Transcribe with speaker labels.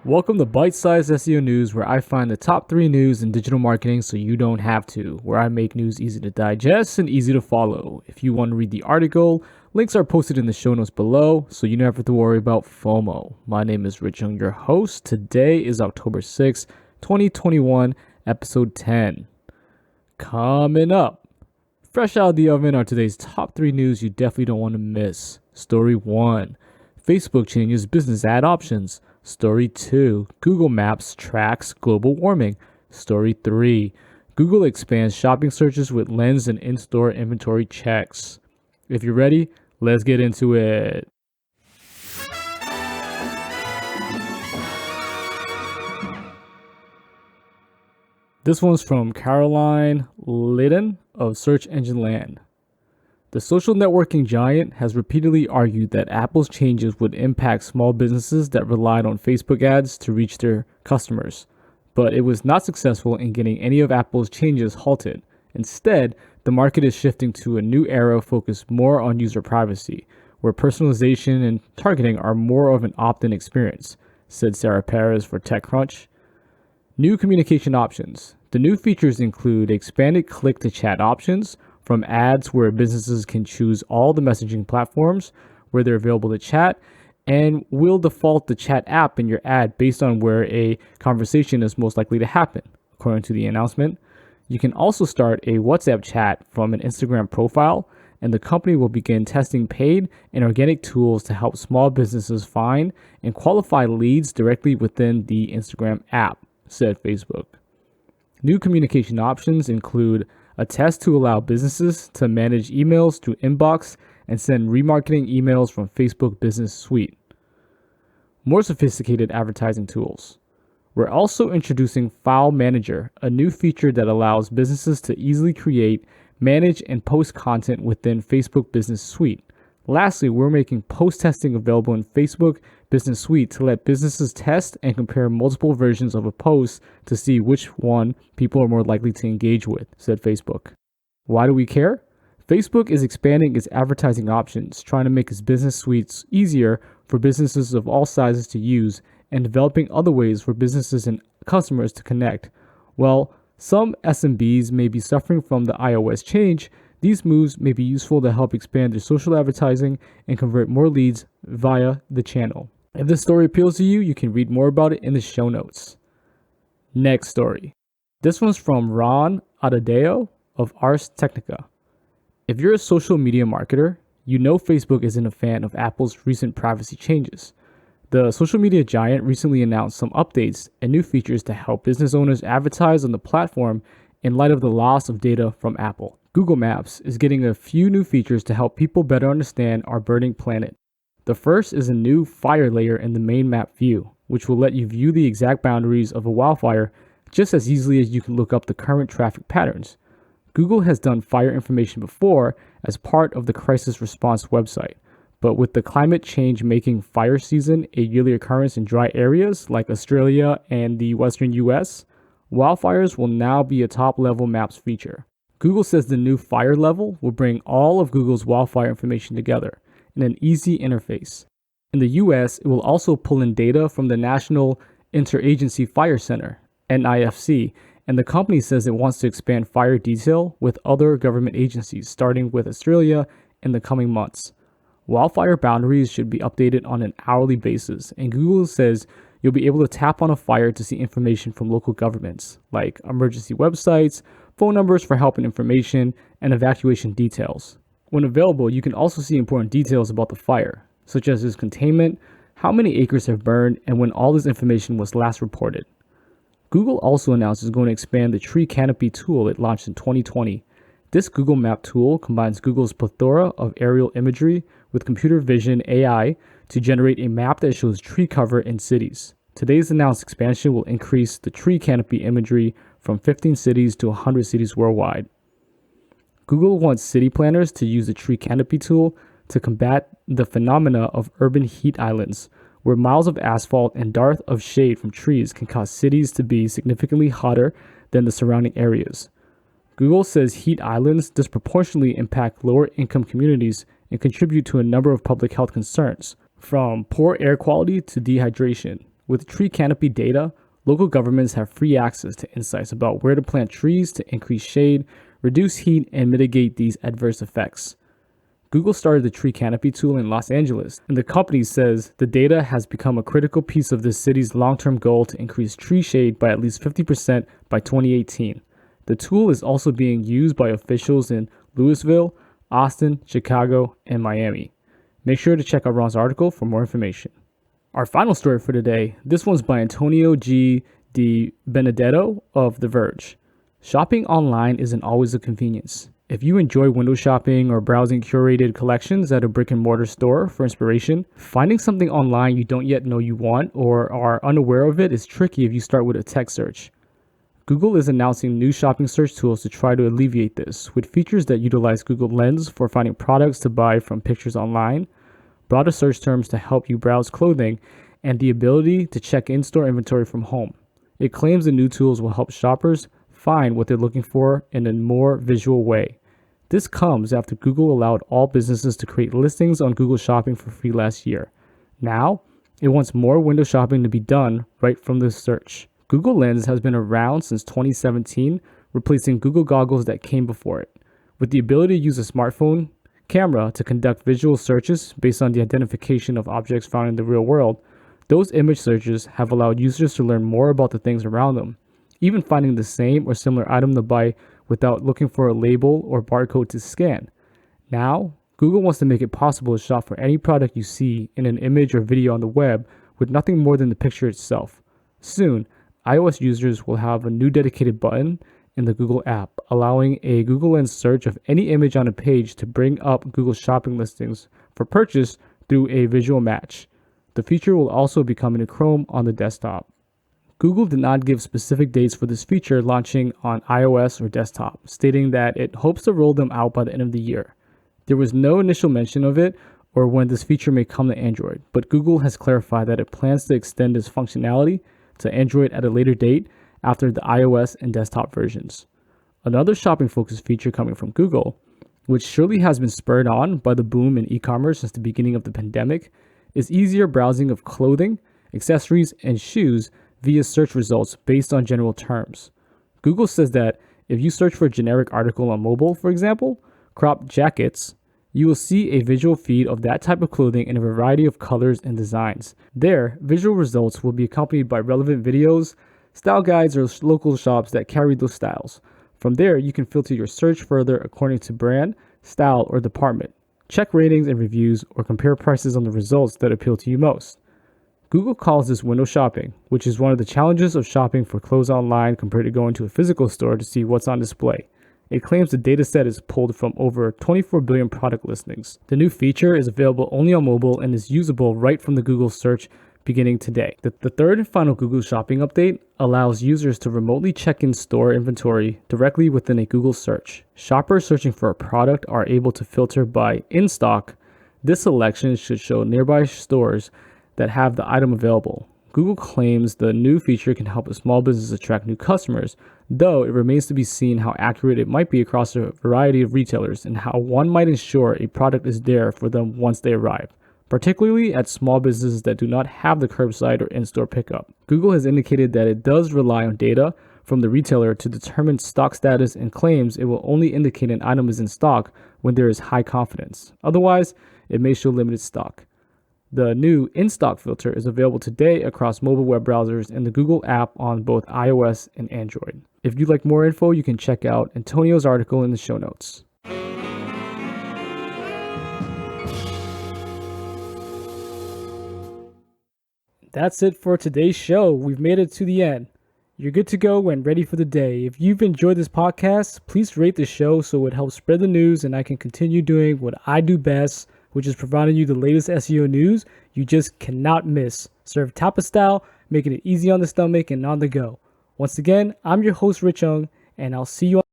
Speaker 1: Welcome to Bite Size SEO News, where I find the top 3 news in digital marketing so you don't have to, where I make news easy to digest and easy to follow. If you want to read the article, links are posted in the show notes below, so you never have to worry about FOMO. My name is Rich Young, your host. Today is October 6, 2021, episode 10. Coming up, fresh out of the oven are today's top 3 news you definitely don't want to miss. Story 1, Facebook changes business ad options. Story 2, Google Maps tracks global warming. Story 3, Google expands shopping searches with lens and in-store inventory checks. If you're ready, let's get into it. This one's from Caroline Liddon of Search Engine Land. The social networking giant has repeatedly argued that Apple's changes would impact small businesses that relied on Facebook ads to reach their customers, but it was not successful in getting any of Apple's changes halted. Instead, the market is shifting to a new era focused more on user privacy, where personalization and targeting are more of an opt-in experience, said Sarah Perez for TechCrunch. New communication options. The new features include expanded click-to-chat options, from ads where businesses can choose all the messaging platforms where they're available to chat, and will default the chat app in your ad based on where a conversation is most likely to happen, according to the announcement. You can also start a WhatsApp chat from an Instagram profile, and the company will begin testing paid and organic tools to help small businesses find and qualify leads directly within the Instagram app, said Facebook. New communication options include a test to allow businesses to manage emails through Inbox and send remarketing emails from Facebook Business Suite. More sophisticated advertising tools. We're also introducing File Manager, a new feature that allows businesses to easily create, manage, and post content within Facebook Business Suite. Lastly, we're making post testing available in Facebook Business Suite to let businesses test and compare multiple versions of a post to see which one people are more likely to engage with, said Facebook. Why do we care? Facebook is expanding its advertising options, trying to make its business suites easier for businesses of all sizes to use, and developing other ways for businesses and customers to connect. While some SMBs may be suffering from the iOS change, these moves may be useful to help expand their social advertising and convert more leads via the channel. If this story appeals to you, you can read more about it in the show notes. Next story. This one's from Ron Adadeo of Ars Technica. If you're a social media marketer, you know Facebook isn't a fan of Apple's recent privacy changes. The social media giant recently announced some updates and new features to help business owners advertise on the platform in light of the loss of data from Apple. Google Maps is getting a few new features to help people better understand our burning planet. The first is a new fire layer in the main map view, which will let you view the exact boundaries of a wildfire just as easily as you can look up the current traffic patterns. Google has done fire information before as part of the crisis response website, but with the climate change making fire season a yearly occurrence in dry areas like Australia and the western US, wildfires will now be a top-level maps feature. Google says the new fire level will bring all of Google's wildfire information together in an easy interface. In the US, it will also pull in data from the National Interagency Fire Center, NIFC, and the company says it wants to expand fire detail with other government agencies, starting with Australia in the coming months. Wildfire boundaries should be updated on an hourly basis, and Google says you'll be able to tap on a fire to see information from local governments, like emergency websites, phone numbers for help and information, and evacuation details. When available, you can also see important details about the fire, such as its containment, how many acres have burned, and when all this information was last reported. Google also announced it's going to expand the tree canopy tool it launched in 2020. This Google Map tool combines Google's plethora of aerial imagery with computer vision AI to generate a map that shows tree cover in cities. Today's announced expansion will increase the tree canopy imagery from 15 cities to 100 cities worldwide. Google wants city planners to use the tree canopy tool to combat the phenomena of urban heat islands, where miles of asphalt and dearth of shade from trees can cause cities to be significantly hotter than the surrounding areas. Google says heat islands disproportionately impact lower income communities and contribute to a number of public health concerns, from poor air quality to dehydration. With tree canopy data, local governments have free access to insights about where to plant trees to increase shade, reduce heat, and mitigate these adverse effects. Google started the tree canopy tool in Los Angeles, and the company says the data has become a critical piece of the city's long-term goal to increase tree shade by at least 50% by 2018. The tool is also being used by officials in Louisville, Austin, Chicago, and Miami. Make sure to check out Ron's article for more information. Our final story for today, this one's by Antonio G. Di Benedetto of The Verge. Shopping online isn't always a convenience. If you enjoy window shopping or browsing curated collections at a brick and mortar store for inspiration, finding something online you don't yet know you want or are unaware of it is tricky if you start with a text search. Google is announcing new shopping search tools to try to alleviate this, with features that utilize Google Lens for finding products to buy from pictures online, broader search terms to help you browse clothing, and the ability to check in-store inventory from home. It claims the new tools will help shoppers find what they're looking for in a more visual way. This comes after Google allowed all businesses to create listings on Google Shopping for free last year. Now, it wants more window shopping to be done right from the search. Google Lens has been around since 2017, replacing Google Goggles that came before it. With the ability to use a smartphone camera to conduct visual searches based on the identification of objects found in the real world, those image searches have allowed users to learn more about the things around them, even finding the same or similar item to buy without looking for a label or barcode to scan. Now, Google wants to make it possible to shop for any product you see in an image or video on the web with nothing more than the picture itself. Soon, iOS users will have a new dedicated button in the Google app, allowing a Google Lens search of any image on a page to bring up Google Shopping listings for purchase through a visual match. The feature will also be coming to Chrome on the desktop. Google did not give specific dates for this feature launching on iOS or desktop, stating that it hopes to roll them out by the end of the year. There was no initial mention of it or when this feature may come to Android, but Google has clarified that it plans to extend this functionality to Android at a later date after the iOS and desktop versions. Another shopping-focused feature coming from Google, which surely has been spurred on by the boom in e-commerce since the beginning of the pandemic, is easier browsing of clothing, accessories, and shoes via search results based on general terms. Google says that if you search for a generic article on mobile, for example, cropped jackets, you will see a visual feed of that type of clothing in a variety of colors and designs. There, visual results will be accompanied by relevant videos, style guides, or local shops that carry those styles. From there, you can filter your search further according to brand, style, or department. Check ratings and reviews or compare prices on the results that appeal to you most. Google calls this window shopping, which is one of the challenges of shopping for clothes online compared to going to a physical store to see what's on display. It claims the dataset is pulled from over 24 billion product listings. The new feature is available only on mobile and is usable right from the Google search beginning today. The third and final Google Shopping update allows users to remotely check in store inventory directly within a Google search. Shoppers searching for a product are able to filter by in stock. This selection should show nearby stores that have the item available. Google claims the new feature can help a small business attract new customers, though it remains to be seen how accurate it might be across a variety of retailers and how one might ensure a product is there for them once they arrive, particularly at small businesses that do not have the curbside or in-store pickup. Google has indicated that it does rely on data from the retailer to determine stock status and claims it will only indicate an item is in stock when there is high confidence. Otherwise, it may show limited stock. The new in-stock filter is available today across mobile web browsers and the Google app on both iOS and Android. If you'd like more info, you can check out Antonio's article in the show notes. That's it for today's show. We've made it to the end. You're good to go and ready for the day. If you've enjoyed this podcast, please rate the show so it helps spread the news and I can continue doing what I do best, which is providing you the latest SEO news you just cannot miss. Served tapa style, making it easy on the stomach and on the go. Once again, I'm your host, Rich Ung, and I'll see you on